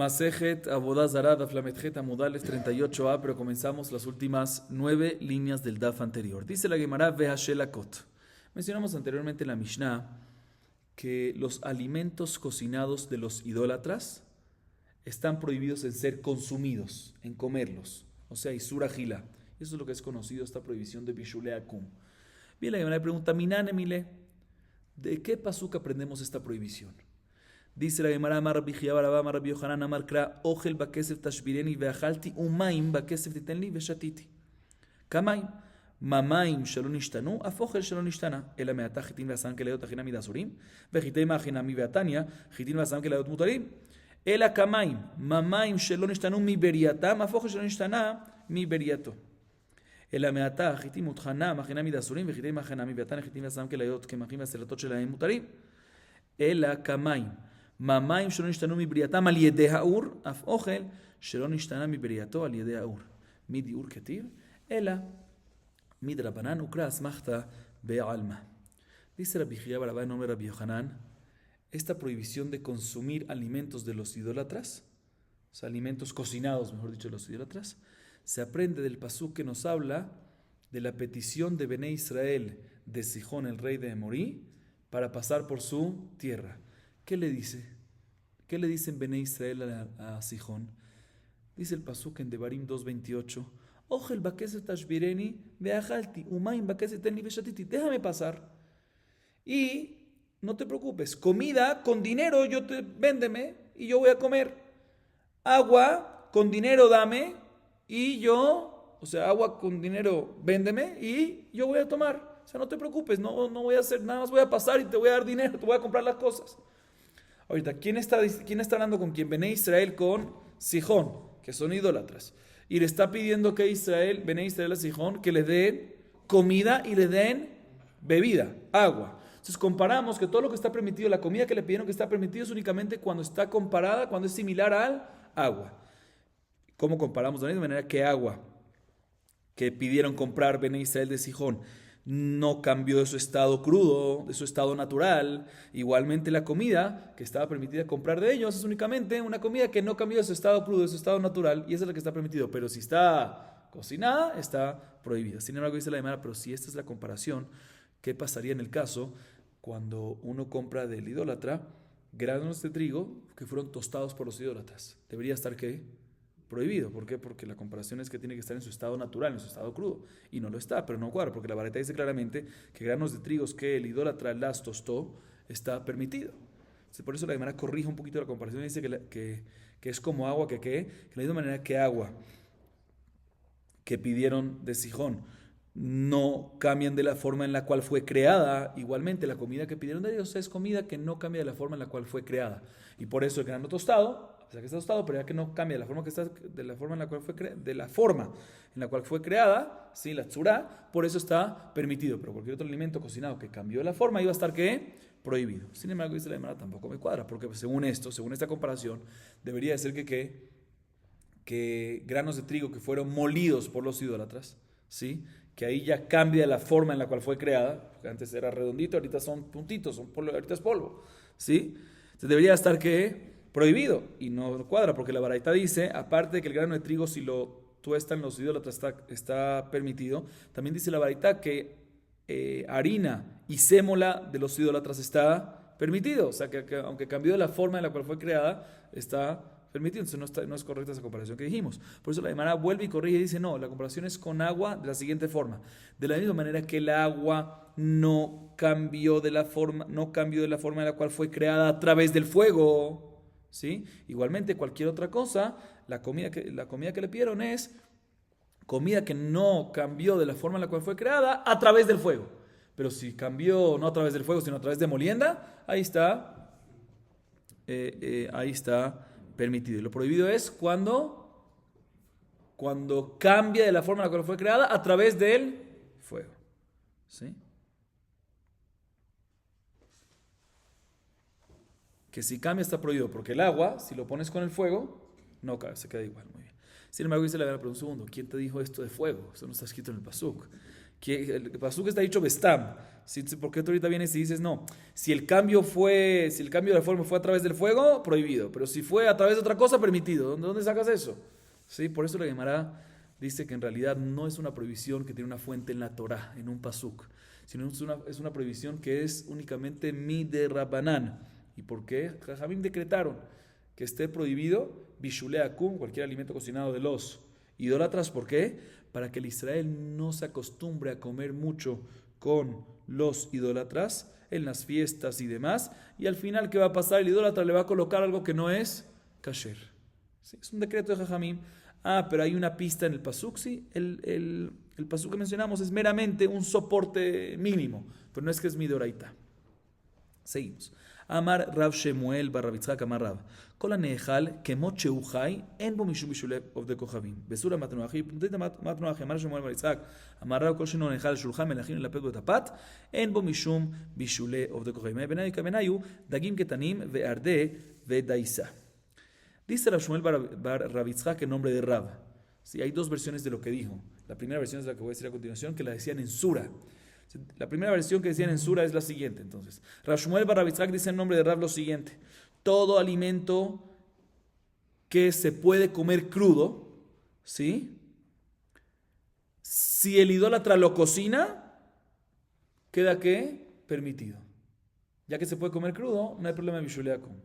Masejet Avodah Zarah Daf Lametjet Amudales 38a, pero comenzamos las últimas 9 líneas del Daf anterior. Dice la Gemara Vehashelakot. Mencionamos anteriormente en la Mishnah que los alimentos cocinados de los idólatras están prohibidos en ser consumidos, en comerlos. O sea, Isura Gila. Eso es lo que es conocido, esta prohibición de Bishule Akum. Bien, la Gemara pregunta, Minane Mile, ¿de qué pasuk aprendemos esta prohibición? Dice la Gemara, Amar Rabbi Chiya bar Abba, Amar Rabbi Yohanan, Amar Kra, Ochel bakesef tashbireni ve'achalti, umayim bakesef titenli ve'shatiti. Kamaim, mamayim shelo nishtanu, af ochel shelo nishtana, ela me'atah chitin ve'asam kelayot achinam midasurim, ve'chitei ma'achinam ve'atanya, chitin ve'asam kelayot mutarim. Ela kamaim, mamayim shelo nishtanu mi beriatam, af ochel shelo nishtana mi beriato. אלא מעתה החיטים מותחנה, מכינה מדסורים, וחיטי מכנה מביאתן, החיטים והסם כליות, כמחים והסלטות שלהם מותרים. אלא כמים, מהמים שלא נשתנו מבריאתם על ידי האור, אף אוכל שלא נשתנה מבריאתו על ידי האור. מדיור כתיב, אלא מדרבנן וקרא אסמכתא בעלמא. Dice Rabbi Chiya bar Abba en nombre de Rabbi Yohanan, esta prohibición de consumir alimentos de los idólatras, o sea, alimentos cocinados, mejor dicho, de los idólatras, se aprende del pasuk que nos habla de la petición de Bené Israel de Sihón, el rey de Emorí, para pasar por su tierra. ¿Qué le dice? ¿Qué le dicen Bené Israel a Sihón? Dice el pasuk en Devarim 2:28, Ochel bakeset tashbireni ve'achalti, umayim bakeset tenli ve'shatiti. Déjame pasar y no te preocupes, comida con dinero véndeme y yo voy a comer. Agua con dinero dame y yo, o sea, agua con dinero véndeme y yo voy a tomar. O sea, no te preocupes, no voy a hacer nada más, voy a pasar y te voy a dar dinero, te voy a comprar las cosas. Ahorita, ¿quién está hablando con quién? Bené Israel con Sihón, que son idólatras. Y le está pidiendo que Bené Israel a Sihón, que le den comida y le den bebida, agua. Entonces comparamos que todo lo que está permitido, la comida que le pidieron que está permitido es únicamente cuando está comparada, cuando es similar al agua. ¿Cómo comparamos? De la misma manera que agua que pidieron comprar Bené Israel de Sihón no cambió de su estado crudo, de su estado natural. Igualmente la comida que estaba permitida comprar de ellos es únicamente una comida que no cambió de su estado crudo, de su estado natural, y esa es la que está permitido. Pero si está cocinada, está prohibida. Sin embargo, dice la Gemara, pero si esta es la comparación, ¿qué pasaría en el caso cuando uno compra del idólatra granos de trigo que fueron tostados por los idólatras? ¿Debería estar qué? Prohibido. ¿Por qué? Porque la comparación es que tiene que estar en su estado natural, en su estado crudo. Y no lo está, pero no cuadra, porque la baraita dice claramente que granos de trigos que el idólatra las tostó está permitido. Entonces, por eso la Gemara corrige un poquito la comparación y dice que es como agua que de la misma manera que agua que pidieron de Sihón no cambian de la forma en la cual fue creada, igualmente la comida que pidieron de ellos es comida que no cambia de la forma en la cual fue creada. Y por eso el grano tostado, o sea que está tostado, pero ya que no cambia de la forma en la cual fue creada, ¿sí? La tzurá, por eso está permitido. Pero cualquier otro alimento cocinado que cambió de la forma iba a estar ¿qué? Prohibido. Sin embargo, dice la Gemara, tampoco me cuadra, porque según esta comparación, debería ser que granos de trigo que fueron molidos por los idólatras, ¿sí? Que ahí ya cambia la forma en la cual fue creada, porque antes era redondito, ahorita son puntitos, ahorita es polvo, ¿sí? Entonces debería estar ¿qué? Prohibido, y no cuadra, porque la baraita dice, aparte de que el grano de trigo si lo tuestan los idólatras está permitido, también dice la baraita que harina y sémola de los idólatras está permitido, o sea que aunque cambió de la forma en la cual fue creada, está permitido. Entonces no es correcta esa comparación que dijimos. Por eso la Gemara vuelve y corrige y dice, no, la comparación es con agua de la siguiente forma. De la misma manera que el agua no cambió de la forma en la cual fue creada a través del fuego, ¿sí? Igualmente cualquier otra cosa, la comida que le pidieron es comida que no cambió de la forma en la cual fue creada a través del fuego. Pero si cambió no a través del fuego, sino a través de molienda, ahí está permitido. Y lo prohibido es cuando cambia de la forma en la cual fue creada a través del fuego. ¿Sí? Que si cambia está prohibido, porque el agua, si lo pones con el fuego, no cabe, se queda igual. Muy bien. Sin embargo, dice la Gemara, pero un segundo, ¿quién te dijo esto de fuego? Eso no está escrito en el pasuk. Que el pasuk está dicho bestam. ¿Sí? ¿Por qué tú ahorita vienes y dices no? Si el cambio de la forma fue a través del fuego, prohibido. Pero si fue a través de otra cosa, permitido. ¿Dónde sacas eso? ¿Sí? Por eso la Gemara dice que en realidad no es una prohibición que tiene una fuente en la Torah, en un pasuk, sino es una prohibición que es únicamente miderabanan. ¿Y por qué? Jajamim decretaron que esté prohibido bishulei akum, cualquier alimento cocinado de los idólatras. ¿Por qué? Para que el Israel no se acostumbre a comer mucho con los idólatras en las fiestas y demás, y al final, ¿qué va a pasar? El idólatra le va a colocar algo que no es kasher. ¿Sí? Es un decreto de Jajamim. Pero hay una pista en el pasuk, sí. El pasuk que mencionamos es meramente un soporte mínimo, pero no es que es midoraita. Seguimos. Amar Rav Shemuel bar Rav Yitzhak Amar Rav. Kol hanehal kemot sheu chai en bo mishum bishulei ovdei kochavim. Besura matnoachi pnuteit matnoachi Amar Shemuel bar Yitzhak Amar Rav kol sheno nehal shulchan melachim lapet betapat en bo mishum bishulei ovdei kochavim. Benayu kamenayu dagim ketanim ve'arde ve'daisa. Dice Rav Shmuel bar Rav Yitzhak en nombre de Rav. Sí, hay dos versiones de lo que dijo. La primera versión es la que voy a decir a continuación, que la decían en Sura. La primera versión que decían en Sura es la siguiente. Entonces, Rav Shmuel bar Rav Yitzhak dice en nombre de Rav lo siguiente: todo alimento que se puede comer crudo, ¿sí? Si el idólatra lo cocina, queda ¿qué? Permitido. Ya que se puede comer crudo, no hay problema en bishulei akum.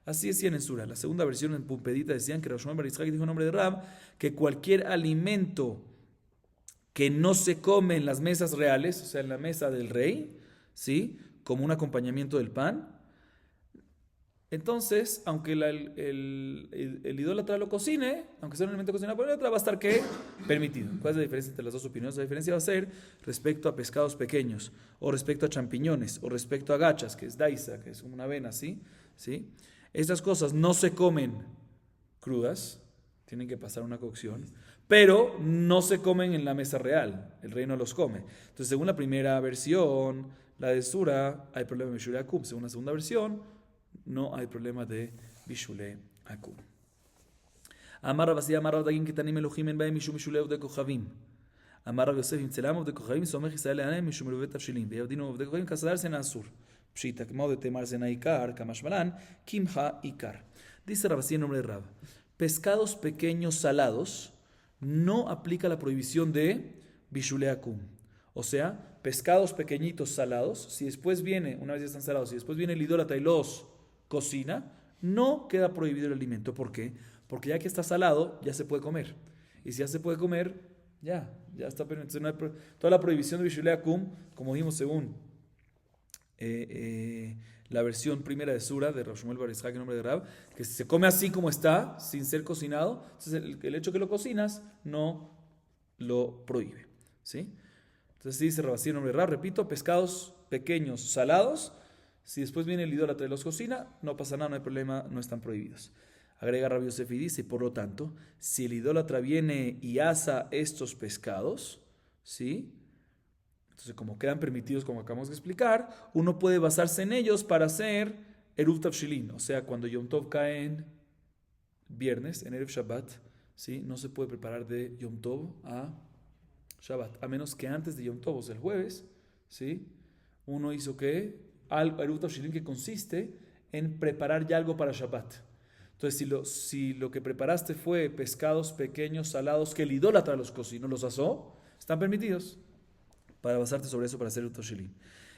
Así decían en Sura. La segunda versión en Pumpedita decían que Rav Shmuel bar Yitzhak dijo en nombre de Rab que cualquier alimento que no se come en las mesas reales, o sea, en la mesa del rey, ¿sí? Como un acompañamiento del pan, entonces, aunque el idólatra lo cocine, aunque sea un alimento cocinado por el idólatra, va a estar ¿qué? Permitido. ¿Cuál es la diferencia entre las dos opiniones? La diferencia va a ser respecto a pescados pequeños, o respecto a champiñones, o respecto a gachas, que es daisa, que es una avena, ¿sí? ¿Sí? Estas cosas no se comen crudas, tienen que pasar una cocción, pero no se comen en la mesa real, el rey no los come. Entonces, según la primera versión, la de Sura, hay problema de bishulei akum. Según la segunda versión, no hay problema de bishulei akum. Amar Rav Asía, Amar Rav Dagim Ketanim Elohim en Baem Mishum bishulei ovdei kochavim. Amar Rav Yosef im tzelam ovdei kochavim somech Israel le'anem mishum revet tavshilim. Ve'yavdinu ovdei kochavim kasadarse en asur. Pshita, como de temarse en Aikar, Kamashmalan, Kimha Ikar. Dice Rav Así en nombre de Rav: pescados pequeños salados no aplica la prohibición de bishulei akum. O sea, pescados pequeñitos salados, si después viene, una vez ya están salados, si después viene el idólatra y los cocina, no queda prohibido el alimento. ¿Por qué? Porque ya que está salado, ya se puede comer. Y si ya se puede comer, ya está permitido. No toda la prohibición de bishulei akum, como dijimos según la versión primera de Sura de Rav Shmuel bar Yitzhak en nombre de Rab, que se come así como está, sin ser cocinado, entonces el hecho que lo cocinas no lo prohíbe, ¿sí? Entonces dice Rav Así en nombre de Rab, repito, pescados pequeños salados, si después viene el idólatra y los cocina, no pasa nada, no hay problema, no están prohibidos. Agrega Rav Yosef y dice, por lo tanto, si el idólatra viene y asa estos pescados, ¿sí? Entonces, como quedan permitidos, como acabamos de explicar, uno puede basarse en ellos para hacer Eruv Tavshilin. O sea, cuando Yom Tov cae en viernes, en Erev Shabbat, ¿sí? No se puede preparar de Yom Tov a Shabbat, a menos que antes de Yom Tov, o sea, el jueves, ¿sí? Uno hizo ¿qué? Eruv Tavshilin, que consiste en preparar ya algo para Shabbat. Entonces, si lo que preparaste fue pescados pequeños, salados, que el idólatra los cocinó, los asó, están permitidos. Para basarte sobre eso para hacer el toshilim.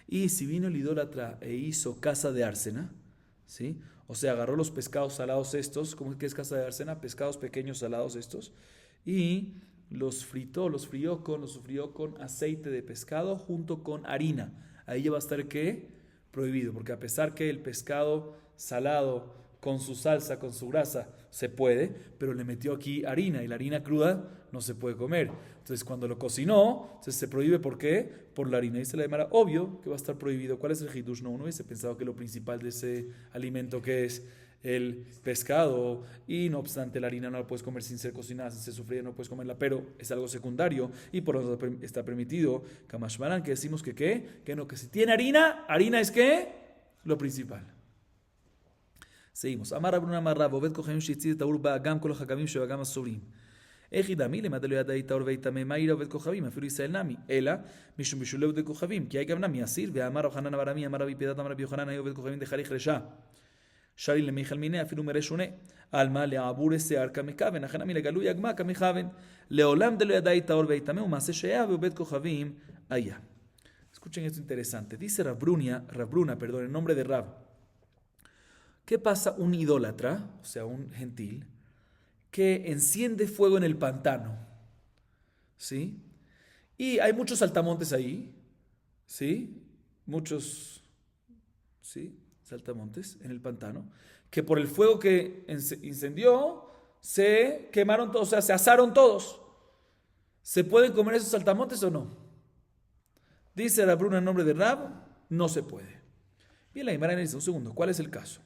Y si vino el idólatra e hizo casa de ársena, ¿sí? O sea, agarró los pescados salados estos, ¿cómo es que es casa de ársena? Pescados pequeños salados estos, y los frió con aceite de pescado junto con harina. Ahí ya va a estar ¿qué? Prohibido, porque a pesar que el pescado salado con su salsa, con su grasa, se puede, pero le metió aquí harina, y la harina cruda no se puede comer. Entonces, cuando lo cocinó, entonces se prohíbe. ¿Por qué? Por la harina. Dice la Gemara, obvio que va a estar prohibido. ¿Cuál es el hidush? No, uno hubiese pensado que lo principal de ese alimento que es el pescado, y no obstante la harina no la puedes comer sin ser cocinada, sin ser sofrida, no puedes comerla, pero es algo secundario, y por eso está permitido. Kamashmaran, que decimos que ¿qué? Que no, que si tiene harina, harina es ¿qué? Lo principal. Seguimos. Amar Rabuna Amar Rab, Oved Kochavim Shitzid Taur Ba'agam Kol HaKamim Shebagam Asurim. Ejidami le matelo ya daita orveita me maira ovet kochavim, afiru Israel nami. Ela, mishum bishulev de kochavim, que hay que nami asir, ve amar Hanan barami, amar Rabbi Pedat, amar Rabbi Yohanan, hay ovet kochavim de jarich resha. Shari le michal mine, afiru mereshune. Alma le abure se arca mekaven, achanami le galu yagma kamejaven. Leolam de lo ya daita orveita me, umase shea, ve ovet kochavim, allá. Escuchen esto interesante. Dice Rabruna, en nombre de Rab. ¿Qué pasa un idólatra, o sea, un gentil, que enciende fuego en el pantano? ¿Sí? Y hay muchos saltamontes ahí, ¿sí? Muchos, ¿sí? Saltamontes en el pantano, que por el fuego que incendió, se quemaron todos, o sea, se asaron todos. ¿Se pueden comer esos saltamontes o no? Dice Rabruna en nombre de Rab, no se puede. Bien, la Gemara dice, un segundo, ¿cuál es el caso?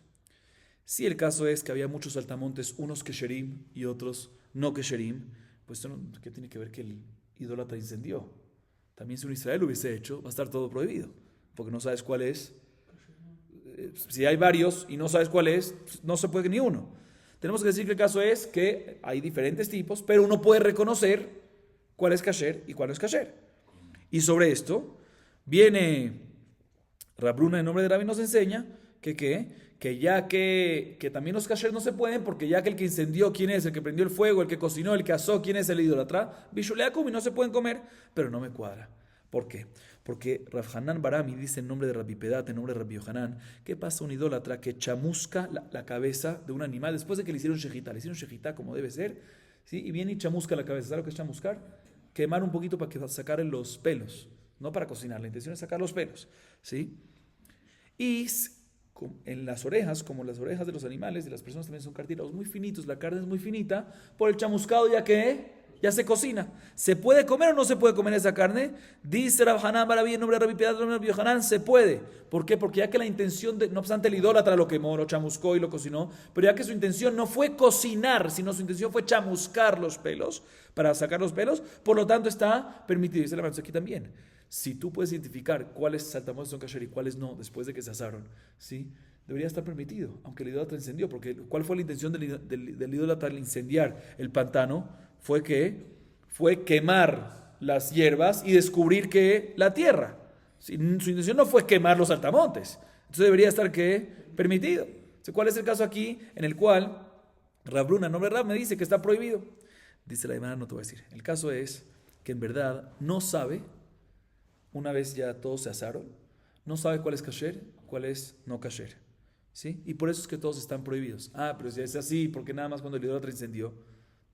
Si el caso es que había muchos saltamontes, unos kesherim y otros no kesherim, pues ¿qué tiene que ver que el idólatra incendió? También si un Israel lo hubiese hecho, va a estar todo prohibido, porque no sabes cuál es. Si hay varios y no sabes cuál es, no se puede ni uno. Tenemos que decir que el caso es que hay diferentes tipos, pero uno puede reconocer cuál es kasher y cuál no es kasher. Y sobre esto viene Rabruna en nombre de Rabbi nos enseña que ya que también los kasher no se pueden, porque ya que el que incendió, ¿quién es? El que prendió el fuego, el que cocinó, el que asó, ¿quién es el idólatra? Bishuleakum, y no se pueden comer, pero no me cuadra. ¿Por qué? Porque Rav Hanan Barami dice en nombre de Rabbi Pedat, en nombre de Rabbi Yohanan, ¿qué pasa un idólatra que chamusca la cabeza de un animal después de que le hicieron shejitá como debe ser, ¿sí? Y viene y chamusca la cabeza? ¿Sabes lo que es chamuscar? Quemar un poquito para sacar los pelos, no para cocinar, la intención es sacar los pelos, ¿sí? Y en las orejas, como las orejas de los animales, de las personas también son cartílagos muy finitos, la carne es muy finita, por el chamuscado ya se cocina. ¿Se puede comer o no se puede comer esa carne? Dice Rav Hanan Barabi en nombre de Rabbi Pedat, en nombre de Rabbi Yohanan, se puede. ¿Por qué? Porque ya que la intención, no obstante el idólatra lo quemó, lo chamuscó y lo cocinó, pero ya que su intención no fue cocinar, sino su intención fue chamuscar los pelos, para sacar los pelos, por lo tanto está permitido. Dice la mano aquí también. Si tú puedes identificar cuáles saltamontes son kasher y cuáles no, después de que se asaron, ¿sí? Debería estar permitido, aunque el idólatra incendió, porque ¿cuál fue la intención del idólatra al incendiar el pantano? Fue quemar las hierbas y descubrir que la tierra. ¿Sí? Su intención no fue quemar los saltamontes. Entonces debería estar permitido. Entonces, ¿cuál es el caso aquí en el cual Rabruna, en nombre de Rab, me dice que está prohibido? Dice la hermana, no te voy a decir. El caso es que en verdad no sabe, una vez ya todos se asaron, no sabe cuál es kasher, cuál es no kasher. ¿Sí? Y por eso es que todos están prohibidos. Pero si es así, porque nada más cuando el idólatra incendió.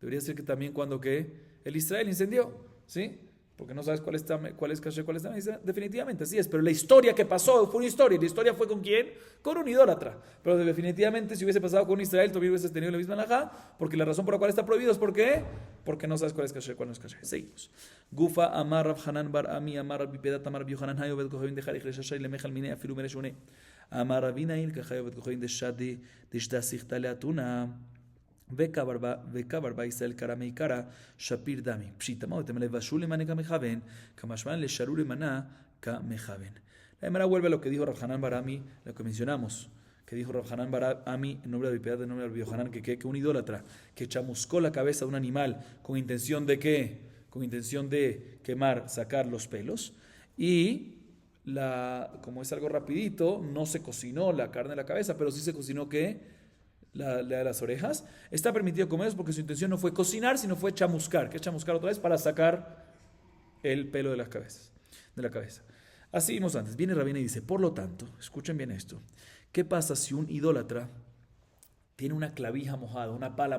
Debería ser que también cuando el Israel incendió, ¿sí? Porque no sabes cuál es kasher, cuál es también. Definitivamente así es, pero la historia que pasó fue una historia. ¿La historia fue con quién? Con un idólatra. Pero definitivamente si hubiese pasado con Israel, todavía hubiese tenido la misma halajá, porque la razón por la cual está prohibido es ¿por qué? Porque no sabes cuál es kasher, cuál no es kasher. Seguimos. Gufa amar Rav Hanan bar Ami amar Rabbi Pedat amar Rabbi Yohanan hayo bet kohavim de jarich reshashay lemechal mine afilu mereshune amar Rabina il kahayo bet kohavim de shadi de shtasichta leatuna. וקבר ישראל קרא מעיקרא שפיר דמי. פשיטא מהו לבשו למנה כמכוון, כמשמע לשרו למנה כמכוון. La Gemara vuelve a lo que dijo Rav Hanan Barami, lo que mencionamos, que dijo Rav Hanan Barami en nombre de Rabbi Pedat, en nombre de Rabbi Yohanan, que un idólatra que chamuscó la cabeza de un animal con intención de ¿qué? Con intención de quemar, sacar los pelos, y como es algo rapidito, no se cocinó la carne de la cabeza, pero sí se cocinó las orejas, está permitido comerlos porque su intención no fue cocinar, sino fue chamuscar. ¿Qué es chamuscar otra vez? Para sacar el pelo de la cabeza. Así vimos antes. Viene Rabina y dice, por lo tanto, escuchen bien esto, ¿qué pasa si un idólatra tiene una clavija mojada, una pala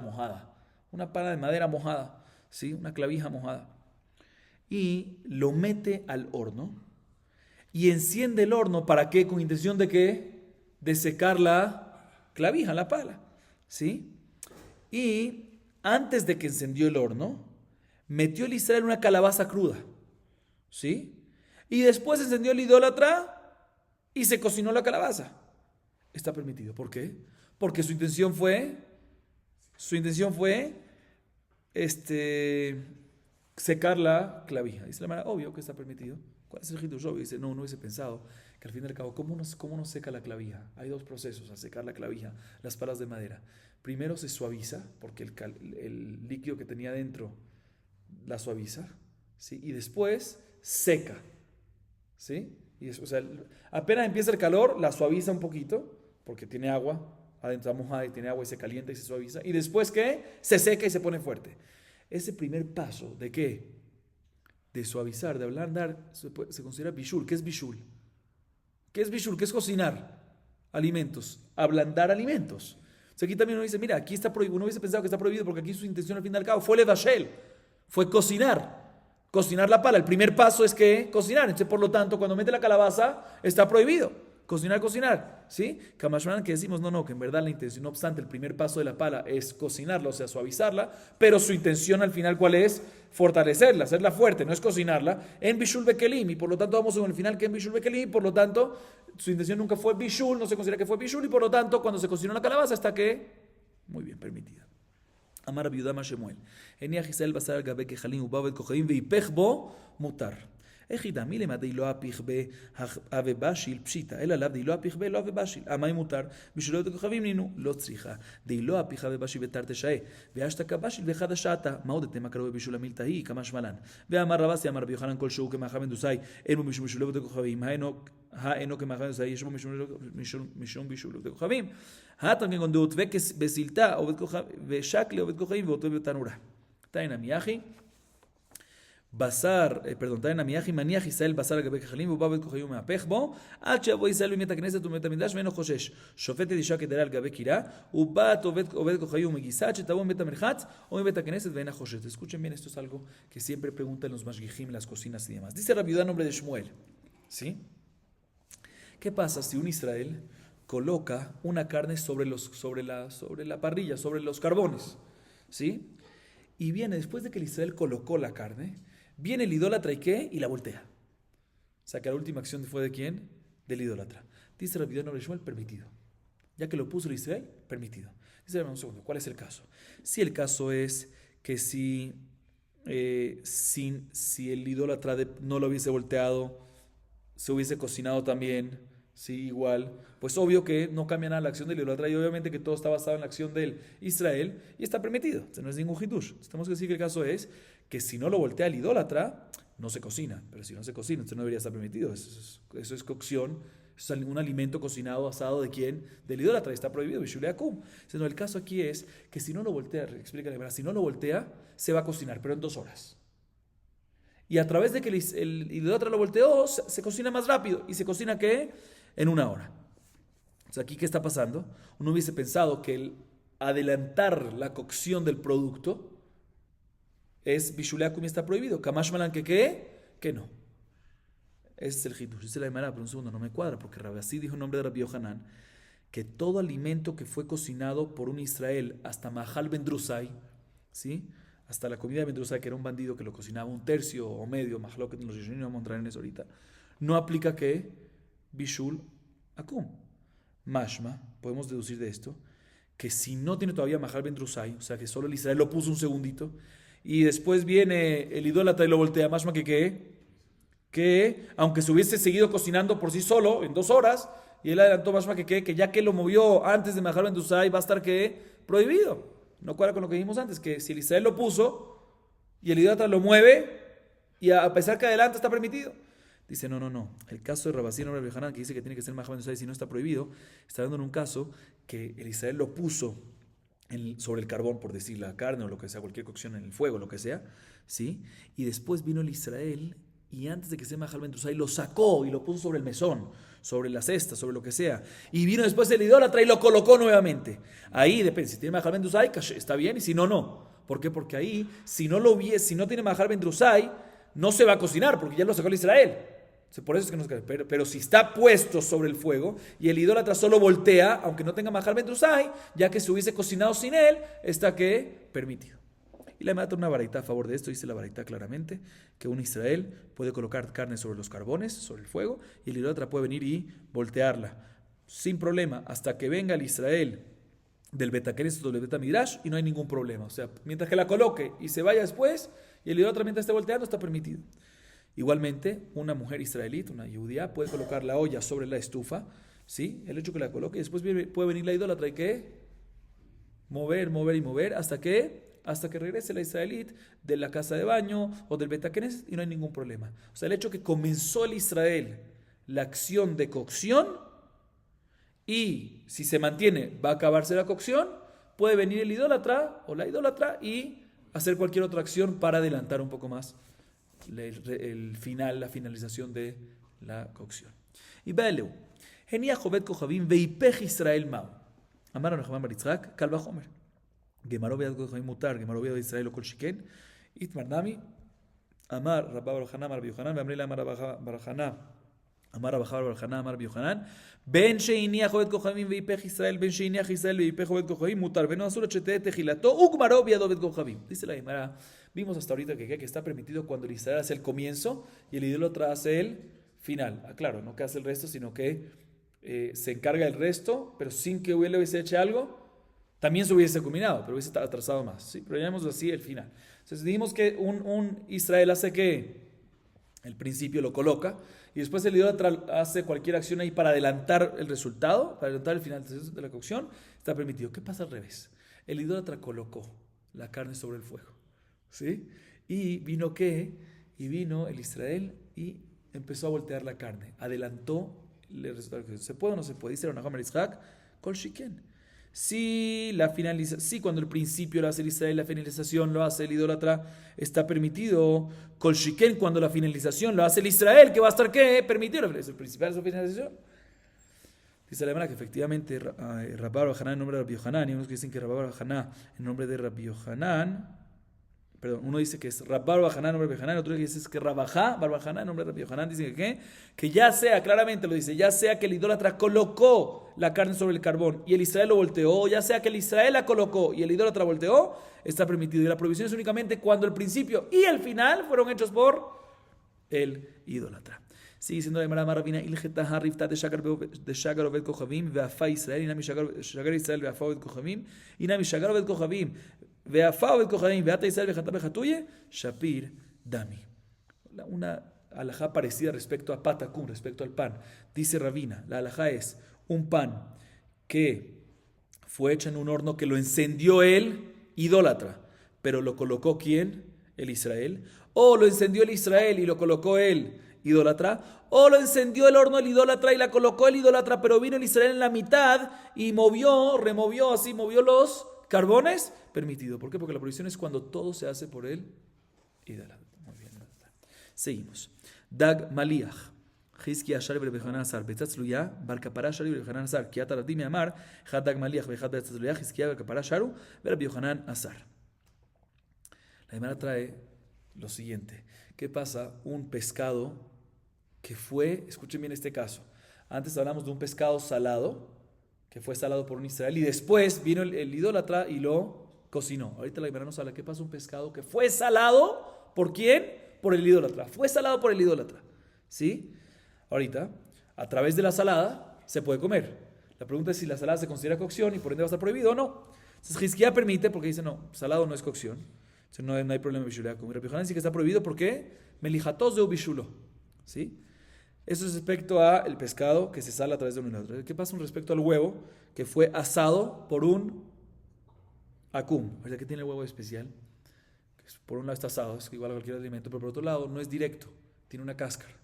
de madera mojada, ¿sí? Una clavija mojada, y lo mete al horno y enciende el horno? ¿Para qué? Con intención de ¿qué? De secar la clavija, la pala, ¿sí? Y antes de que encendió el horno, metió el Israel una calabaza cruda, ¿sí? Y después encendió el idólatra y se cocinó la calabaza. Está permitido. ¿Por qué? Porque su intención fue secar la clavija. Dice la manera, obvio que está permitido. ¿Cuál es el hidush? Dice, no, uno hubiese pensado que al fin y al cabo, ¿cómo no seca la clavija? Hay dos procesos al secar la clavija, las palas de madera. Primero se suaviza, porque el líquido que tenía dentro la suaviza, ¿sí? Y después seca, ¿sí? O sea, apenas empieza el calor, la suaviza un poquito, porque tiene agua, adentro está mojada y tiene agua y se calienta y se suaviza. Y después, ¿qué? Se seca y se pone fuerte. Ese primer paso, ¿de qué? De suavizar, de ablandar, se considera bishul. ¿Qué es bishul? ¿Qué es bishul? ¿Qué es cocinar alimentos? Ablandar alimentos. O sea, aquí también uno dice, mira, aquí está prohibido. Uno hubiese pensado que está prohibido porque aquí su intención al fin y al cabo fue levashel, fue cocinar. Cocinar la pala. El primer paso es que cocinar. Entonces, por lo tanto, cuando mete la calabaza, está prohibido. Cocinar. ¿Sí? Kamashman que decimos, no, que en verdad la intención, no obstante, el primer paso de la pala es cocinarla, o sea, suavizarla, pero su intención al final, ¿cuál es? Fortalecerla, hacerla fuerte, no es cocinarla. En Bishul Bekelim, y por lo tanto vamos en el final que en Bishul Bekelim, por lo tanto, su intención nunca fue Bishul, no se considera que fue Bishul, y por lo tanto, cuando se cocinó la calabaza, está que, muy bien, permitida. Amar Abiudá Mashemuel. Eniach Israel basar al gabe kejalim ubavet kochaim veipech bo mutar. Ejida milema de lo apich be ave bashil pshita. El alav de lo apich be lo ave bashil. Amay mutar. Bishulo de kochavim ninu lo tzricha. De lo apich ave bashil betar teshae. Veashta kabashil vechada shata. Maudet tema karo bishula miltahi kamash malan. Ve amar rabasi amar biohanan kol shou kemachaven dusai. Enu mishum bishulo de kochavim. Haeno kemachaven dusai. Yeshmo mishum bishulo de kochavim. Hatan con deut ve que besilta o ve shakle o ve kochavim ve otobe tanura. Taina miyahi. בשר, תאנה מיחי מניח ישראל בשר לגבי כחלים ובא בית כוחי ומהפך בו עד שיבוא ישראל מבית הכנסת ומבית המקדש ואינו חושש שופטת אישה כדרה על גבי קירה ובת עובד כוחי ומגיסה עד שתבוא מבית המרחץ o מבית הכנסת ואינה חוששת. Escuchen bien, esto es algo que siempre preguntan los mashgichim en las cocinas y demás. Dice Rabbi Yudá, nombre de Shmuel, ¿sí? ¿Qué pasa si un Israel coloca una carne sobre la parrilla, sobre los carbones, ¿sí? Y viene después de que el Israel colocó la carne, viene el idólatra y ¿qué? Y la voltea. O sea que la última acción fue ¿de quién? Del idólatra. Dice Rabbi Yudá Shmuel, permitido. Ya que lo puso el Israel, permitido. Dice, un segundo, ¿cuál es el caso? Si el caso es que si el idólatra no lo hubiese volteado, se hubiese cocinado también, sí, igual, pues obvio que no cambia nada la acción del idólatra y obviamente que todo está basado en la acción del Israel y está permitido. Entonces no es ningún hidush. Tenemos que decir que el caso es que si no lo voltea el idólatra, no se cocina. Pero si no se cocina, entonces no debería estar permitido. Eso es cocción, eso es un alimento cocinado, asado ¿de quién? Del idólatra, y está prohibido. Entonces no, el caso aquí es que si no lo voltea, explícale, ¿verdad? Si no lo voltea, se va a cocinar, pero en 2 horas. Y a través de que el idólatra lo volteó, se cocina más rápido. ¿Y se cocina qué? En 1 hora. Entonces aquí, ¿qué está pasando? Uno hubiese pensado que el adelantar la cocción del producto es Bishuleakum y está prohibido. Kamash Malan que ¿qué? Que no. Ese es el hidush. Dice la Gemara, pero un segundo, no me cuadra, porque Rabbi así dijo en nombre de Rabbi Yohanan que todo alimento que fue cocinado por un Israel hasta Mahal Ben Drusai, ¿sí? Hasta la comida de Ben Drusai, que era un bandido que lo cocinaba 1/3 o medio, Mahal, que los Rishonim no vamos a entrar en eso ahorita, no aplica que Bishul Akum. Mashma, podemos deducir de esto, que si no tiene todavía Mahal Ben Drusai, o sea que solo el Israel lo puso un segundito, y después viene el idólatra y lo voltea, Mashma que aunque se hubiese seguido cocinando por sí solo en 2 horas, y él adelantó Mashma que ya que lo movió antes de Mahal Ben Drusai, va a estar prohibido. No cuadra con lo que dijimos antes, que si el Israel lo puso y el idólatra lo mueve, y a pesar que adelante está permitido. Dice, no. El caso de Rabasí Rabbi Yohanan, que dice que tiene que ser Mahal Ben Drusai si no está prohibido, está dando en un caso que el Israel lo puso sobre el carbón, por decir la carne o lo que sea, cualquier cocción en el fuego, lo que sea, ¿sí? Y después vino el Israel y antes de que sea Mahal Ben Drusai lo sacó y lo puso sobre el mesón, sobre la cesta, sobre lo que sea. Y vino después el idólatra y lo colocó nuevamente. Ahí depende, si tiene Mahal Ben Drusai, está bien, y si no, no. ¿Por qué? Porque ahí, si no tiene Mahal Ben Drusai, no se va a cocinar, porque ya lo sacó el Israel. Por eso es que no se cae. Pero si está puesto sobre el fuego y el idólatra solo voltea, aunque no tenga Mahal Ben Drusai, ya que se hubiese cocinado sin él, está permitido. Y la mata una baraita a favor de esto, dice la baraita claramente, que un Israel puede colocar carne sobre los carbones, sobre el fuego, y el idólatra puede venir y voltearla, sin problema, hasta que venga el Israel del Betakenes o del Betamidrash, y no hay ningún problema. O sea, mientras que la coloque y se vaya después, y el idólatra mientras esté volteando, está permitido. Igualmente, una mujer israelita, una judía, puede colocar la olla sobre la estufa, ¿sí? El hecho que la coloque, y después puede venir la idólatra y ¿qué? Mover, mover y mover, ¿hasta qué? Hasta que regrese la israelita de la casa de baño o del Betakenes y no hay ningún problema. O sea, el hecho que comenzó el Israel la acción de cocción y si se mantiene va a acabarse la cocción, puede venir el idólatra o la idólatra y hacer cualquier otra acción para adelantar un poco más el final, la finalización de la cocción. Y Baeleu, Genia Jovet Kojavim Veipej Israel Mao. Amar a Nahamán Baritzrak, Kalva Homer. Gemaro Bead Kojavim Mutar, Gemaro Bead Israel Okol Shiken, Itmar Nami, Amar Rabba Barjana, Amar Biohanan, Amrila Amar Barjana, Amar Rabba Barjana, Amar Biohanan, Ben Sheinia Jovet Kojavim Veipej Israel, Ben Sheinia Israel Veipej Jovet Kojavim Mutar, Ben Azul Chete Tejilato, Ukmaro Bead Jovet Kojavim. Dice la Gemara. Vimos hasta ahorita que está permitido cuando el Israel hace el comienzo y el idólatra hace el final. Claro, no que hace el resto, sino que se encarga el resto, pero sin que él hubiese hecho algo, también se hubiese combinado, pero hubiese atrasado más. ¿Sí? Pero llamemos así el final. Entonces dijimos que un Israel hace que el principio lo coloca y después el idólatra hace cualquier acción ahí para adelantar el resultado, para adelantar el final de la cocción, está permitido. ¿Qué pasa al revés? El idólatra colocó la carne sobre el fuego. ¿Sí? Y vino el Israel y empezó a voltear la carne. Adelantó el resultado. ¿Se puede o no se puede? Dice Ronaham Yitzhak, Kol Shiken. Si cuando el principio lo hace el Israel, la finalización lo hace el idólatra, está permitido. Kol Shiken, cuando la finalización lo hace el Israel, que va a estar ¿qué? Permitido. Es el principal de su finalización. Dice la Gemara que efectivamente Rabba Barjana en nombre de Rabbi Yohanan, y unos que dicen que Rabba Barjana en nombre de Rabbi Yohanan. Perdón, uno dice que es Rabbar Barjana en nombre de Rabbi Yohanan, otro dice que es Rabajá Barjana en nombre de Rabbi Yohanan. Dicen que ya sea, claramente lo dice, ya sea que el idólatra colocó la carne sobre el carbón y el Israel lo volteó, ya sea que el Israel la colocó y el idólatra volteó, está permitido. Y la prohibición es únicamente cuando el principio y el final fueron hechos por el idólatra. Sigue diciendo la Gemara Marravina, Ilgeta Harifta de Shagar Obed Kojavim, Veafa Israel, Inami Shagar Israel, Veafa Obed Kojavim, Inami Shagar Obed Kojavim, Veafa Obed Kojavim, Veata Israel, Vejata Bejatuye, Shapir Dami. Una alajá parecida respecto a Patakum, respecto al pan. Dice Ravina, la alajá es un pan que fue hecho en un horno que lo encendió el idólatra, pero lo colocó ¿quién? El Israel. O lo encendió el Israel y lo colocó el idólatra, o lo encendió el horno el idólatra y la colocó el idólatra, pero vino el Israel en la mitad y movió los carbones, permitido. ¿Por qué? Porque la prohibición es cuando todo se hace por el idólatra. Muy bien. Seguimos. Dag Maliach. Hizki Ashar Berbejanan Azar. Betzatzuya, Barkapara Shari Berbejanan Azar. Kiata Ratimi Amar, Had Dag Maliach, Bejat Betzatzuya, Hizki Barkapara Sharu, Berbejanan Azar. La Gemara trae lo siguiente. ¿Qué pasa? Un pescado que fue, escuchen bien este caso. Antes hablamos de un pescado salado, que fue salado por un Israel, y después vino el idólatra y lo cocinó. Ahorita la Gemara nos habla, ¿qué pasa? Un pescado que fue salado, ¿por quién? Por el idólatra. Fue salado por el idólatra. ¿Sí? Ahorita, a través de la salada, se puede comer. La pregunta es si la salada se considera cocción y por ende va a estar prohibido o no. Entonces, Hizquía permite, porque dice, no, salado no es cocción. Entonces, no hay problema en Bishulea. Como Rabbi Yohanan dice que está prohibido, ¿por qué? Melijatos de Ubishulo. ¿Sí? Eso es respecto al pescado que se sale a través de un idólatra. ¿Qué pasa respecto al huevo que fue asado por un acum? ¿Verdad que tiene el huevo especial? Por un lado está asado, es igual a cualquier alimento, pero por otro lado no es directo, tiene una cáscara.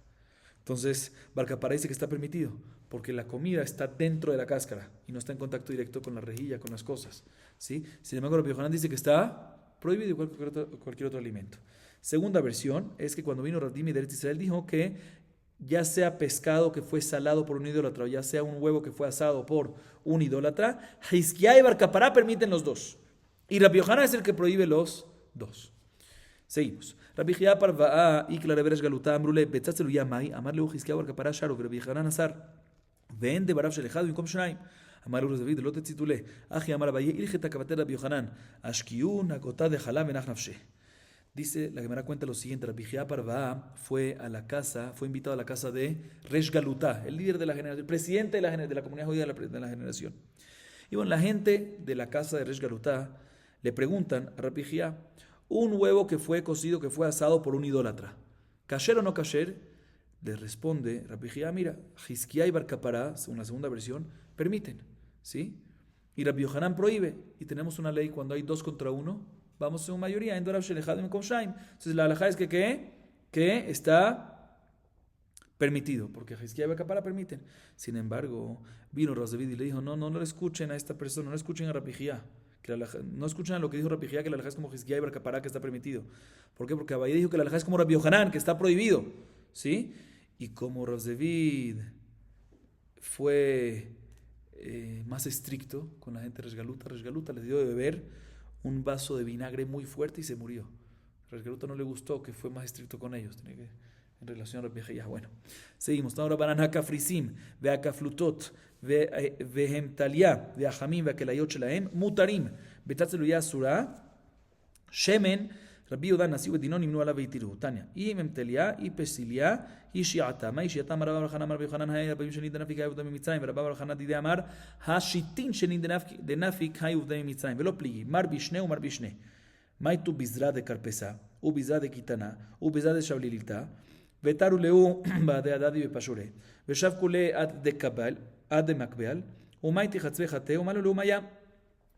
Entonces, Barcapara dice que está permitido, porque la comida está dentro de la cáscara y no está en contacto directo con la rejilla, con las cosas. ¿Sí? Sin embargo, Rabbi Yohanan dice que está prohibido igual que cualquier otro alimento. Segunda versión es que cuando vino Radimi de Eretz Israel dijo que ya sea pescado que fue salado por un idólatra o ya sea un huevo que fue asado por un idólatra, Hizquía y Barcapará permiten los dos. Y Rabbi Yohanan es el que prohíbe los dos. Seguimos. Rabbi Hizquía parva'a y clareveres galutá amrule betzatzelu yamai amarle Hizquía Barcapará sharo Rabbi Yohanan azar ven de barav shelechad במקום שניים. אמר לו דוד לא תציתולה אחי אמר אביי הלכת כבתי רבי יוחנן אשקיו נקותה דחלה ונח נפשי. Dice, la Gemara cuenta lo siguiente, Rabbi Hizquía Parva'a fue invitado a la casa de Resh Galutá, el líder de la generación, el presidente de la comunidad judía de la generación. Y bueno, la gente de la casa de Resh Galutá le preguntan a Rabbi Hizquía, un huevo que fue cocido, que fue asado por un idólatra, ¿Kasher o no kasher? Le responde Rabbi Jia, mira, Hizkiá y Bar Kapará, según la segunda versión, permiten, ¿sí? Y Rabbi Yohanan prohíbe, y tenemos una ley cuando hay 2 contra 1, vamos en mayoría, en Dorab Shelechad Mekom Shaim. Entonces la halajá es que ¿qué? Está permitido, porque Hizkiá y Bar Kapará permiten. Sin embargo, vino Rasdavid y le dijo, no le escuchen a esta persona, no le escuchen a Rabbi Jia, no escuchen a lo que dijo Rabbi Jia, que la halajá es como Hizkiá y Bar Kapará, que está permitido. ¿Por qué? Porque Abayé dijo que la halajá es como Rabbi Yohanan, que está prohibido, ¿sí? Y como Rasdavid fue más estricto con la gente Resgaluta les dio de beber un vaso de vinagre muy fuerte y se murió. Resgaluta no le gustó que fue más estricto con ellos, en relación a Rabbi Jia. Bueno, seguimos. Ahora van a Frisim, ve a Flutot, ve Hemtalia, ve a Jamim, ve a Kelayot Shelaem, Mutarim, Betatzeluya Surah, Shemen, Rabbi Yehuda nació de Dinon imnu ala veitiru. Tania. Y Memtelia y Pesilia y Shiata. Ma y Shiata Rabbi Yohanan Rabbi Yohanan hay Rabbi Shenid de Nafik hay Uvdami Mitzrayim. Rabbi Yohanan dide Amar Hashitin Shenid de Nafik hay Uvdami Mitzrayim. Velo pligi. Mar Bishne u Mar Bishne. Maitu Bizra de Carpesa. U Bizra de Kitana. U Bizra de Shablililta. Vetaru leu Bade Adadi Bepashure. Veshav kule ad de Kabal. Ad de Makbeal. U Maiti Hatzve Hate. U Malu leu Maya.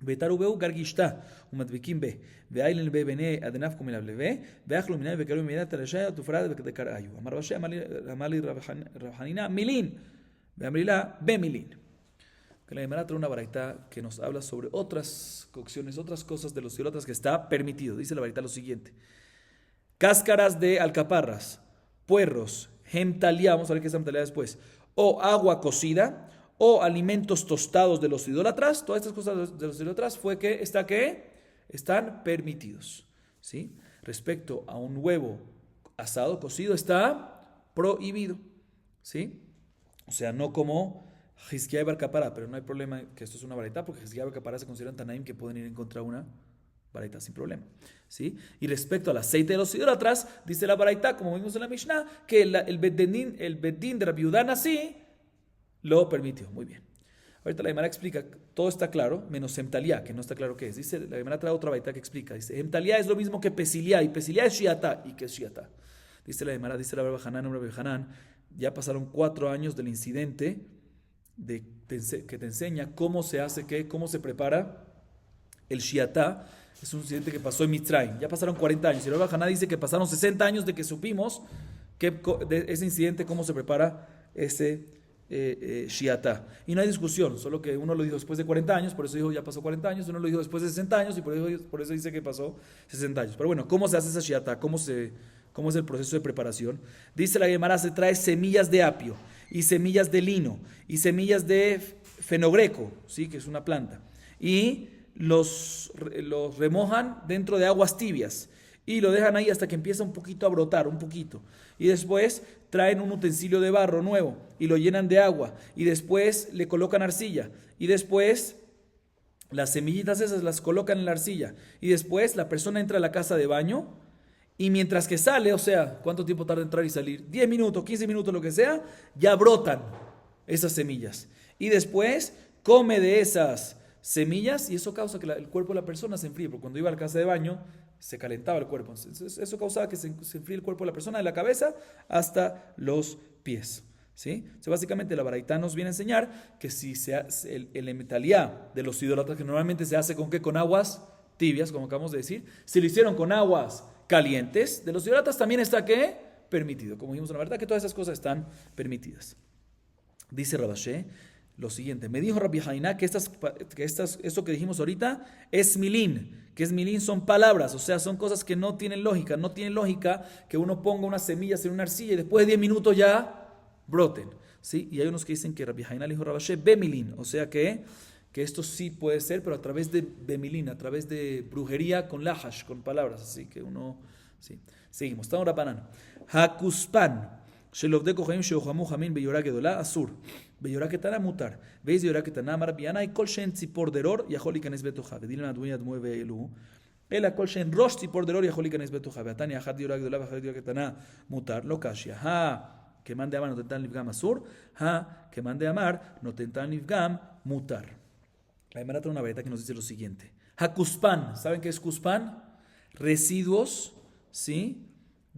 Vetaru beu Gargishta. ומדביקים ב, ואיילן ב בני אדנף קומיניו לבה, ואכלו מנהל וקראו ממידת הרשע, תופרד וקראיו. אמר רשע, אמר לי רב חנינא, מילין, ואמרי לה, במילין. Que la Gemara trae una baraita que nos habla sobre otras cocciones, otras cosas de los idólatras que está permitido. Dice la baraita lo siguiente: cáscaras de alcaparras, puerros, hemtalía, vamos a ver qué es hemtalía después, o agua cocida, o alimentos tostados de los idólatras, todas estas cosas de los idólatras fue que están permitidos, ¿sí? Respecto a un huevo asado, cocido, está prohibido, ¿sí? O sea, no como Hizkiá y Bar Kapará, pero no hay problema que esto es una baraita, porque Hizkiá y Bar Kapará se consideran Tanaim que pueden ir en contra de una baraita sin problema, ¿sí? Y respecto al aceite de los idólatras, dice la baraita, como vimos en la Mishnah, que el bedín de Rabbi Yehuda Nasi lo permitió. Muy bien. Ahorita la Gemara explica, todo está claro, menos Hemtalia, que no está claro qué es. Dice, la Gemara trae otra baita que explica. Dice, Hemtalia es lo mismo que Pesilia, y Pesilia es Shiatá. ¿Y qué es Shiatá? Dice la Gemara, dice la Rabbi Hanan, ya pasaron 4 años del incidente que te enseña cómo se hace, cómo se prepara el Shiatá. Es un incidente que pasó en Mitzrayim. Ya pasaron 40 años. Y la Rabbi Hanan dice que pasaron 60 años de que supimos de ese incidente, cómo se prepara ese Shiatá. Y no hay discusión, solo que uno lo dijo después de 40 años, por eso dijo ya pasó 40 años, uno lo dijo después de 60 años y por eso dice que pasó 60 años. Pero bueno, ¿cómo se hace esa Shiatá? ¿Cómo es el proceso de preparación? Dice la Gemara, se trae semillas de apio y semillas de lino y semillas de fenogreco, ¿sí? Que es una planta, y los remojan dentro de aguas tibias y lo dejan ahí hasta que empieza un poquito a brotar, un poquito. Y después traen un utensilio de barro nuevo y lo llenan de agua. Y después le colocan arcilla. Y después las semillitas esas las colocan en la arcilla. Y después la persona entra a la casa de baño. Y mientras que sale, o sea, ¿cuánto tiempo tarda en entrar y salir? 10 minutos, 15 minutos, lo que sea, ya brotan esas semillas. Y después come de esas semillas y eso causa que el cuerpo de la persona se enfríe. Porque cuando iba a la casa de baño se calentaba el cuerpo. Entonces, eso causaba que se enfríe el cuerpo de la persona, de la cabeza hasta los pies, ¿sí? Entonces, básicamente la baraita nos viene a enseñar que si se hace el emetaliá de los idólatras, que normalmente se hace con ¿qué? Con aguas tibias, como acabamos de decir, si lo hicieron con aguas calientes, de los idólatras también está ¿qué? Permitido. Como dijimos, la verdad que todas esas cosas están permitidas. Dice Rabashé lo siguiente: me dijo Rabbi Hainá que esto que dijimos ahorita es milín. Que es milín son palabras, o sea, son cosas que no tienen lógica. No tiene lógica que uno ponga unas semillas en una arcilla y después de 10 minutos ya broten, ¿sí? Y hay unos que dicen que Rabbi Hainá le dijo a Rabashé bemilín, o sea que esto sí puede ser, pero a través de bemilín, a través de brujería con lahash, con palabras, así que uno, sí. Seguimos, estamos rapanando. Hakuspan Shelovde Kohaim Sheohamu Hamin Beyorá Gedola Asur Beyorá Ketana Mutar Veis Beyorá Ketana Marbiana y Kolshen Tzipor Deror Yaholikanes Betoja Vedilem Admuya Admueve Elu Ela Kolshen Rosh Tzipor Deror Yaholikanes Betoja Beatani Ahad Yorá Gedola Bajad Yorá Ketana Mutar Lokashia Ha que mande amar no tentan Nifgam Asur Ha que mande amar no tentan Nifgam Mutar. La Gemara trae una vareta que nos dice lo siguiente: Hakuspan, ¿saben qué es kuspan? Residuos, ¿sí?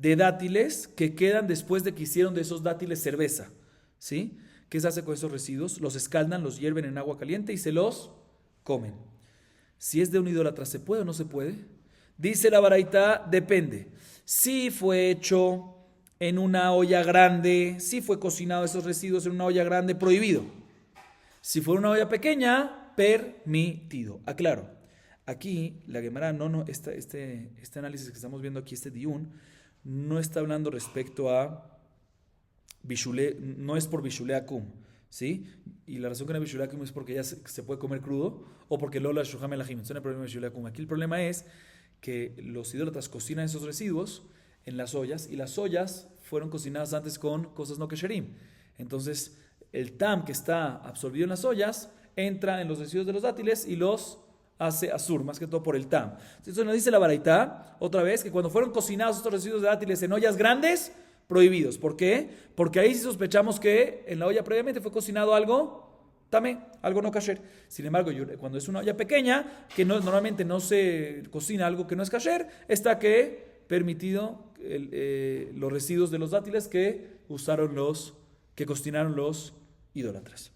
de dátiles que quedan después de que hicieron de esos dátiles cerveza. ¿Sí? ¿Qué se hace con esos residuos? Los escaldan, los hierven en agua caliente y se los comen. Si es de un idólatra, ¿se puede o no se puede? Dice la baraita, depende. Si fue hecho en una olla grande, si fue cocinado esos residuos en una olla grande, prohibido. Si fue una olla pequeña, permitido. Aclaro, aquí la Gemara este análisis que estamos viendo aquí, este diún, no está hablando respecto a bishulé, no es por bishulé akum, ¿sí? Y la razón que no es bishulé akum es porque ya se puede comer crudo o porque lola shuham elahim. No es el problema de bishulé akum. Aquí el problema es que los idólatras cocinan esos residuos en las ollas y las ollas fueron cocinadas antes con cosas no kesherim. Entonces, el tam que está absorbido en las ollas entra en los residuos de los dátiles y los hace asur, más que todo por el tam. Entonces nos dice la baraita, otra vez, que cuando fueron cocinados estos residuos de dátiles en ollas grandes, prohibidos. ¿Por qué? Porque ahí sí sospechamos que en la olla previamente fue cocinado algo tamé, algo no kasher. Sin embargo, cuando es una olla pequeña, que normalmente no se cocina algo que no es kasher, está que permitido los residuos de los dátiles que que cocinaron los idólatras.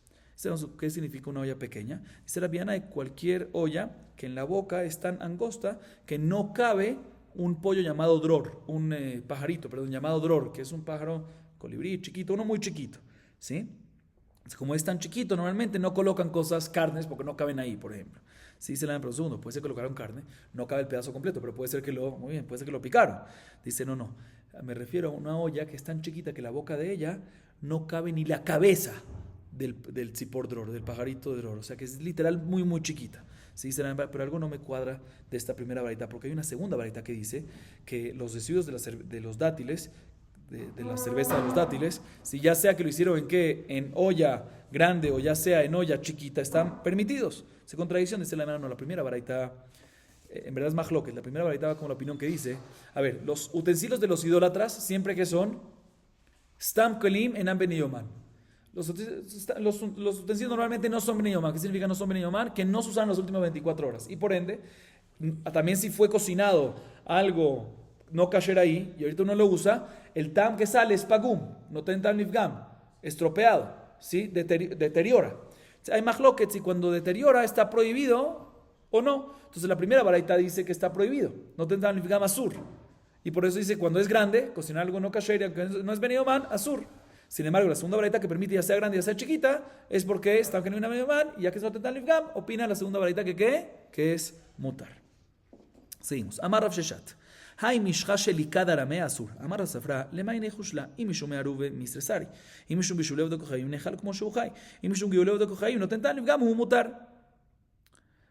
¿Qué significa una olla pequeña? Dice la Biana de cualquier olla que en la boca es tan angosta que no cabe un pollo llamado dror, pajarito, llamado dror, que es un pájaro colibrí chiquito, uno muy chiquito, ¿sí? Como es tan chiquito, normalmente no colocan carnes, porque no caben ahí, por ejemplo. Sí, se la dan, pero segundo, puede ser que colocaron carne, no cabe el pedazo completo, pero puede ser que lo picaron. Dice, no, me refiero a una olla que es tan chiquita que la boca de ella no cabe ni la cabeza del tzipor dror, del pajarito de dror, o sea que es literal muy, muy chiquita. Sí, pero algo no me cuadra de esta primera varita, porque hay una segunda varita que dice que los residuos de los dátiles, de la cerveza de los dátiles, si ya sea que lo hicieron en olla grande o ya sea en olla chiquita, están permitidos. Se contradicción, dice la mano, la primera varita, en verdad es majloques, la primera varita va con la opinión que dice, a ver, los utensilios de los idólatras, siempre que son, stam kelim enam ben yoman. Los utensilios normalmente no son beniyomán. ¿Qué significa no son beniyomán? Que no se usan las últimas 24 horas. Y por ende, también si fue cocinado algo no kasher ahí, y ahorita uno lo usa, el tam que sale es pagum, no ten tam nifgam, estropeado, ¿sí? Deteriora. Hay mahloket si cuando deteriora está prohibido o no. Entonces la primera baraita dice que está prohibido, no ten tam nifgam asur. Y por eso dice, cuando es grande, cocinar algo no kasher, aunque no es beniyomán, asur. Sin embargo, la segunda baraita que permite ya sea grande ya sea chiquita es porque está que no hay una beniyomán y ya que es no ten tam nifgam, opina la segunda baraita que es mutar. Seguimos. Amar Rav Sheshat. Hay mishcha shelikad aramea asur. Amar Rav Safra, lemay nechushla, y mishum me'aruve mistresari. Y mishum bishulev de kochayim nechal como shuchai. Y mishum giulev de kochayim no ten tam nifgam hu mutar.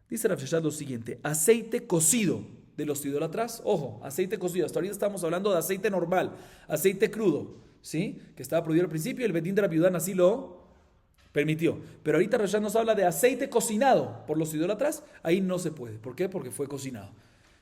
Dice Rav Sheshat lo siguiente: aceite cocido de los idólatras. Ojo, aceite cocido. Hasta ahorita estamos hablando de aceite normal, aceite crudo, ¿sí? Que estaba prohibido al principio y el Bedín de la Viudán así lo permitió. Pero ahorita Rav Sheshat nos habla de aceite cocinado por los idólatras. Ahí no se puede. ¿Por qué? Porque fue cocinado.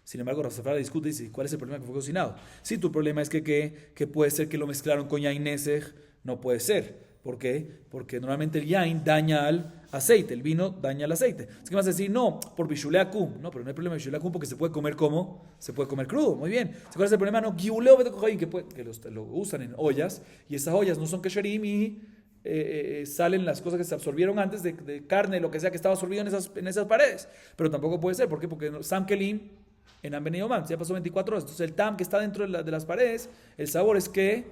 Sin embargo, Rav Safra discute y dice, ¿cuál es el problema que fue cocinado? Si tu problema es que puede ser que lo mezclaron con yain nesej, no puede ser. ¿Por qué? Porque normalmente el yain daña al aceite, el vino daña al aceite. Es que vas a decir, no, por bishulé akum. No, pero no hay problema de bishulé akum porque se puede comer ¿cómo? Se puede comer crudo, muy bien. ¿Cuál es el problema? No, giuleo betekojaim, que lo usan en ollas y esas ollas no son kesherim y salen las cosas que se absorbieron antes de carne, lo que sea que estaba absorbido en esas paredes. Pero tampoco puede ser. ¿Por qué? Porque Sam Kelim en Ambeneyomam, ya pasó 24 horas. Entonces el tam que está dentro de las paredes, el sabor es que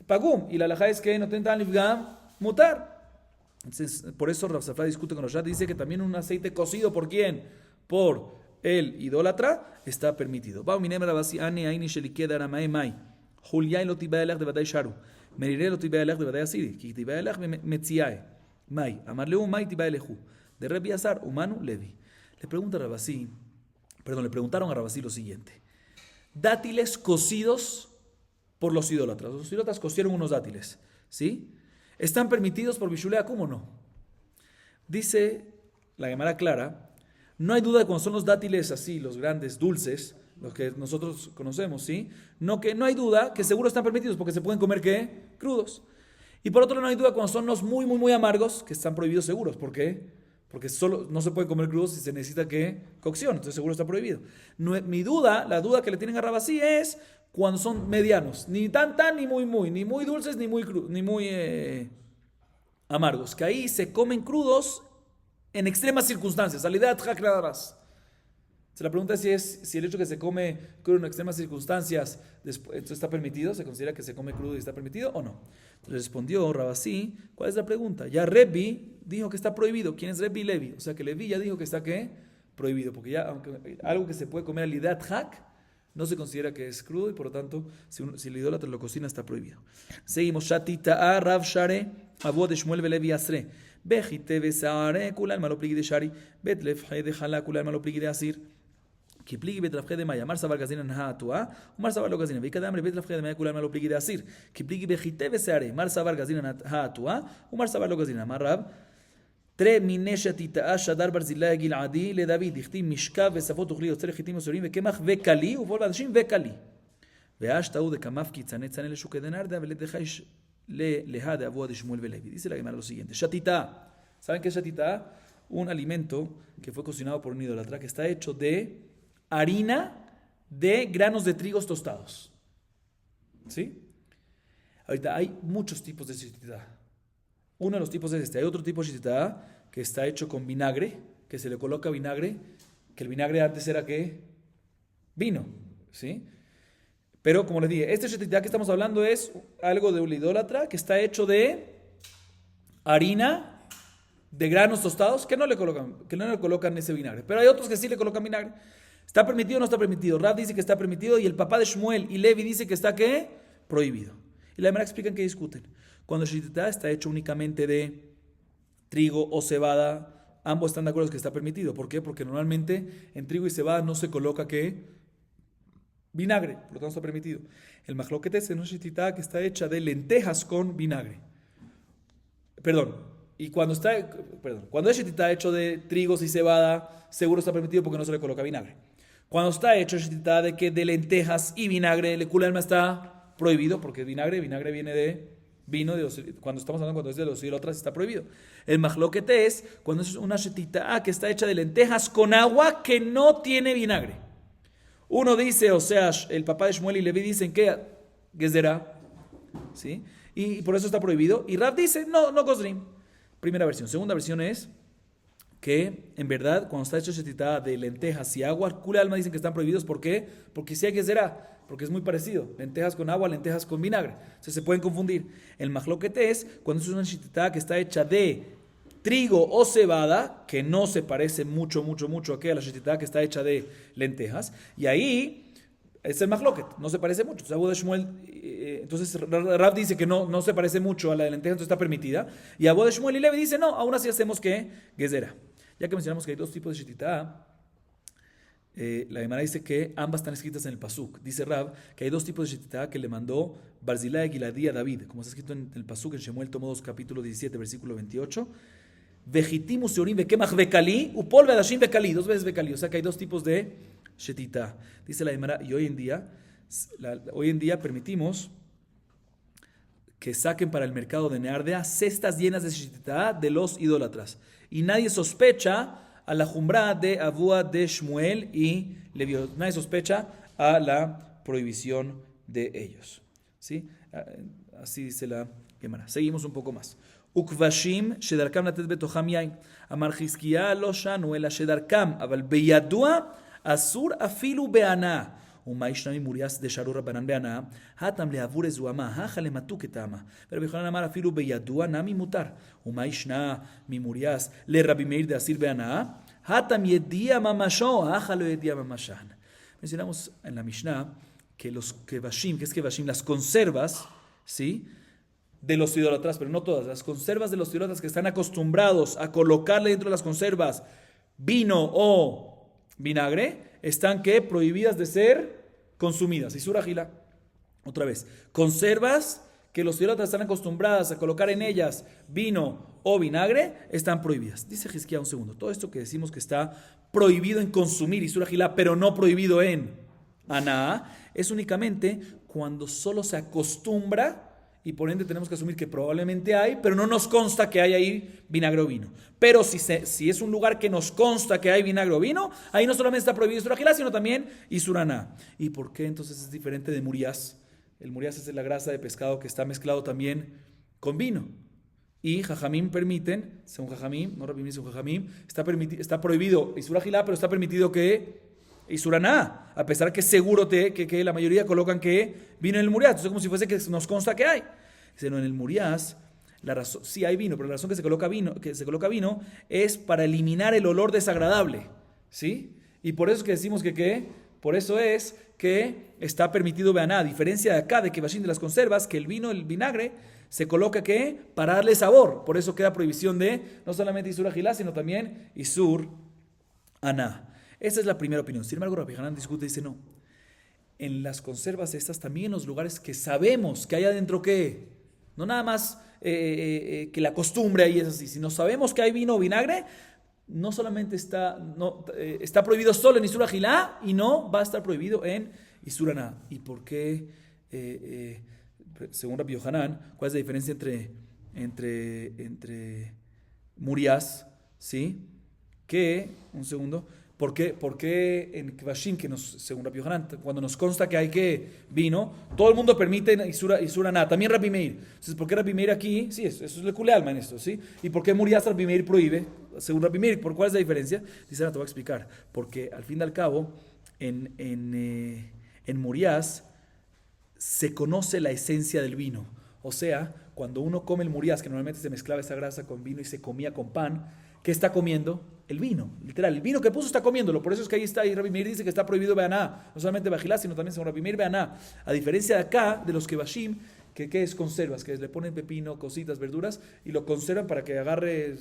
pagum, y la halajá es que no tentan nifgam mutar. Entonces, por eso Rav Safra discute con los Rashad, dice que también un aceite cocido, ¿por quién? Por el idólatra, está permitido. Bau minem rabasi ane aini shelikeda aramae mai. Juliai lo tiba elach de badai sharu. Merire lo tiba elach de badai asiri. Ki tiba elach metziae. Mai. Amarleu mai tiba elechu. De Rebi Azar, humano, Levi. Le preguntaron a Rabasí lo siguiente: dátiles cocidos por los idólatras. Los idólatras cocieron unos dátiles, ¿sí? ¿Están permitidos por Bishulé Akum o no? Dice la Gemara clara, no hay duda de cuando son los dátiles así, los grandes, dulces, los que nosotros conocemos, ¿sí? No hay duda que seguro están permitidos porque se pueden comer, ¿qué? Crudos. Y por otro lado no hay duda cuando son los muy, muy, muy amargos que están prohibidos seguros. ¿Por qué? Porque solo no se puede comer crudo si se necesita cocción, entonces seguro está prohibido. La duda que le tienen a Rabasí es cuando son medianos, ni tan ni muy dulces ni muy amargos, que ahí se comen crudos en extremas circunstancias. Alidad haklaras. La pregunta es si el hecho que se come crudo en extremas circunstancias entonces está permitido, se considera que se come crudo y está permitido o no. Entonces respondió Rabasí, ¿cuál es la pregunta? Ya Rebbi dijo que está prohibido. ¿Quién es Rebbi? Levi. O sea que Levi ya dijo que está ¿qué? Prohibido, porque ya aunque algo que se puede comer alidad hak no se considera que es crudo y por lo tanto si el idólatra lo cocina está prohibido. Seguimos. Shatita Rav Share Abod de Shmuel Levi Asre Bejite Besare Kulal Malo Pligi de Shari Betlef de Hala Kulal Malo Pligi de Asir כי פליגי בית רב חי דמאי, אמר סבר גזינן האטואה, ומר סבר לא גזינן, ויקדם לבית רב חי דמאי כולם לא פליגי דאסיר, כי פליגי בחיטה ושערי, מר סבר גזינן האטואה, ומר סבר לא גזינן, אמר רב, תראה מנשתיתאה שדר ברזילי גלעדי לדוד, הכתים משכב ושפות תאכלי יוצא לחיטים מסורים וקמח וקלי, ובול באנשים וקלי. והשתאו דקמף כי צנה צנה לשוקי דנרדה ולדחייש להה דאבוה דשמואל ולוי. Dice la Gemara lo siguiente, shatita, ¿saben qué es shatita? Un alimento que fue cocinado por un idólatra que está hecho de harina de granos de trigos tostados. ¿Sí? Ahorita hay muchos tipos de shetitá. Uno de los tipos es este. Hay otro tipo de shetitá que está hecho con vinagre, que se le coloca vinagre, que el vinagre antes era ¿qué? Vino. ¿Sí? Pero como les dije, este shetitá que estamos hablando es algo de un idólatra que está hecho de harina de granos tostados que no le colocan ese vinagre. Pero hay otros que sí le colocan vinagre. ¿Está permitido o no está permitido? Rav dice que está permitido y el papá de Shmuel y Levi dice que está ¿qué? Prohibido. Y la Gemara explican que discuten. Cuando el shetitá está hecho únicamente de trigo o cebada, ambos están de acuerdo que está permitido. ¿Por qué? Porque normalmente en trigo y cebada no se coloca ¿qué? Vinagre, por lo tanto está permitido. El majloquete es una shetitá que está hecha de lentejas con vinagre. Cuando es shetitá hecho de trigos y cebada, seguro está permitido porque no se le coloca vinagre. Cuando está hecho shetitá de lentejas y vinagre, el kulalma está prohibido porque vinagre viene de vino. Cuando estamos hablando cuando es de los idólatras está prohibido. El majloquete es cuando es una shetitá que está hecha de lentejas con agua que no tiene vinagre. Uno dice, o sea, el papá de Shmuel y Levi dicen que gezerá, ¿sí? Y por eso está prohibido. Y Rav dice, no gozrim. Primera versión. Segunda versión es que, en verdad, cuando está hecho shetitá de lentejas y agua, Kula Alma dicen que están prohibidos. ¿Por qué? Porque si hay gezerá, porque es muy parecido. Lentejas con agua, lentejas con vinagre. Entonces se pueden confundir. El majloquete es cuando es una shetitá que está hecha de trigo o cebada, que no se parece mucho a la shetitá que está hecha de lentejas. Y ahí es el majloquet, no se parece mucho. Entonces Rav dice que no se parece mucho a la de lentejas, entonces está permitida. Y Abod de Shmuel y Levi dice, no, aún así hacemos que gezerá. Ya que mencionamos que hay dos tipos de shetitá, la Gemara dice que ambas están escritas en el Pasuk. Dice Rav que hay dos tipos de shetitá que le mandó Barzilai Giladí a David, como está escrito en el Pasuk en Shemuel tomo 2 capítulo 17 versículo 28. Vejitimu seorim vekemach vekali upol vedashim vekali, dos veces vekali. O sea que hay dos tipos de shetitá. Dice la Gemara, y hoy en día permitimos que saquen para el mercado de Neardea cestas llenas de shetitá de los idólatras. Y nadie sospecha a la jumbra de Abúa de Shmuel y Levi. Nadie sospecha a la prohibición de ellos. ¿Sí? Así dice la Gemara. Seguimos un poco más. Ukvashim shedarkam latet betocham yain. Amar Chizkiya lo shanu ela shedarkam, aval beyadua asur afilu be'ana. ומה ישנה ממוריאס דשארו רבנן בהנאה, הטם לעבור זוהמה, הכה למתוק את העמה. ורבי יוחנן אמר אפילו בידוע נמי מותר. ומה ישנה ממוריאס לרבי מאיר דאסיר בהנאה, הטם ידיע ממשו, הכה לא ידיע ממשן. Mencionamos en la Mishnah que los kevashim, ¿qué es kevashim? Las conservas, ¿sí? De los idólatras, pero no todas, las conservas de los idólatras que están acostumbrados a colocarle dentro de las conservas vino o vinagre, están ¿qué? Prohibidas de ser consumidas. Y Surah Gila, otra vez, conservas que los idólatras están acostumbradas a colocar en ellas vino o vinagre, están prohibidas. Dice Hizkiya un segundo, todo esto que decimos que está prohibido en consumir, y Surah Gila, pero no prohibido en Aná, es únicamente cuando solo se acostumbra y por ende tenemos que asumir que probablemente hay, pero no nos consta que hay ahí vinagre o vino. Pero si es un lugar que nos consta que hay vinagre o vino, ahí no solamente está prohibido Isur Ajilá, sino también Isur Aná. ¿Y por qué entonces es diferente de muriás? El muriás es la grasa de pescado que está mezclado también con vino. Y Jajamim permiten, según Jajamim, no Rabbi Meir, según Jajamim, está prohibido Isur Ajilá, pero está permitido que Isur Aná, a pesar que seguro que la mayoría colocan que vino en el muriás. Entonces, como si fuese que nos consta que hay. Dice, no, en el muriás, la razón, sí hay vino, pero la razón que se coloca vino es para eliminar el olor desagradable. ¿Sí? Y por eso es que decimos por eso es que está permitido Beaná, a diferencia de acá, de que Bashim de las conservas, que el vino, el vinagre, se coloca para darle sabor. Por eso queda prohibición de no solamente Isur Ajilá, sino también Isur Aná. Esa es la primera opinión. Sin embargo, Rabbi Hanan discute y dice no. En las conservas estas, también en los lugares que sabemos que hay adentro que, no nada más que la costumbre ahí es así, sino sabemos que hay vino o vinagre, no solamente está prohibido solo en Isur Ajilá y no va a estar prohibido en Isur Aná. ¿Y por qué, según Rabbi Hanan, cuál es la diferencia entre muriás, ¿sí? Un segundo. ¿Por qué en Kvashim, según Rabbi Hanan, cuando nos consta que hay vino, todo el mundo permite Isur Aná, también Rabbi Meir? Entonces, ¿por qué Rabbi Meir aquí? Sí, eso es le culé alma en esto, ¿sí? ¿Y por qué muriás Rabbi Meir prohíbe? Según Rabbi Meir, ¿cuál es la diferencia? Dice, ahora te voy a explicar. Porque al fin y al cabo, en muriás se conoce la esencia del vino. O sea, cuando uno come el muriás, que normalmente se mezclaba esa grasa con vino y se comía con pan, ¿qué está comiendo? El vino, literal, el vino que puso está comiéndolo. Por eso es que ahí está, y Rabbi Meir dice que está prohibido Beaná, no solamente Bajilá, sino también según Rabbi Meir Beaná. A diferencia de acá, de los Kebashim, que es conservas, que le ponen pepino, cositas, verduras, y lo conservan para que agarre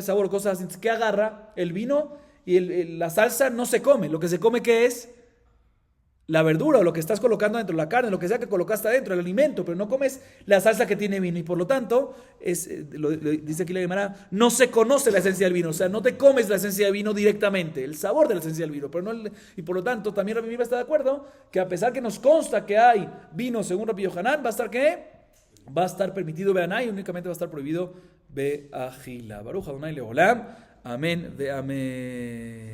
sabor, cosas así. ¿Qué agarra? El vino y la salsa no se come. Lo que se come, ¿qué es? La verdura o lo que estás colocando dentro, la carne, lo que sea que colocaste adentro, el alimento, pero no comes la salsa que tiene vino y por lo tanto, dice aquí la Gemara, no se conoce la esencia del vino, o sea, no te comes la esencia del vino directamente, el sabor de la esencia del vino, pero no y por lo tanto también Rabbi Meir está de acuerdo que a pesar que nos consta que hay vino según Rabbi Yohanan, va a estar permitido Beaná y únicamente va a estar prohibido Beajila. Baruch Adonai Leolam, amén de amén.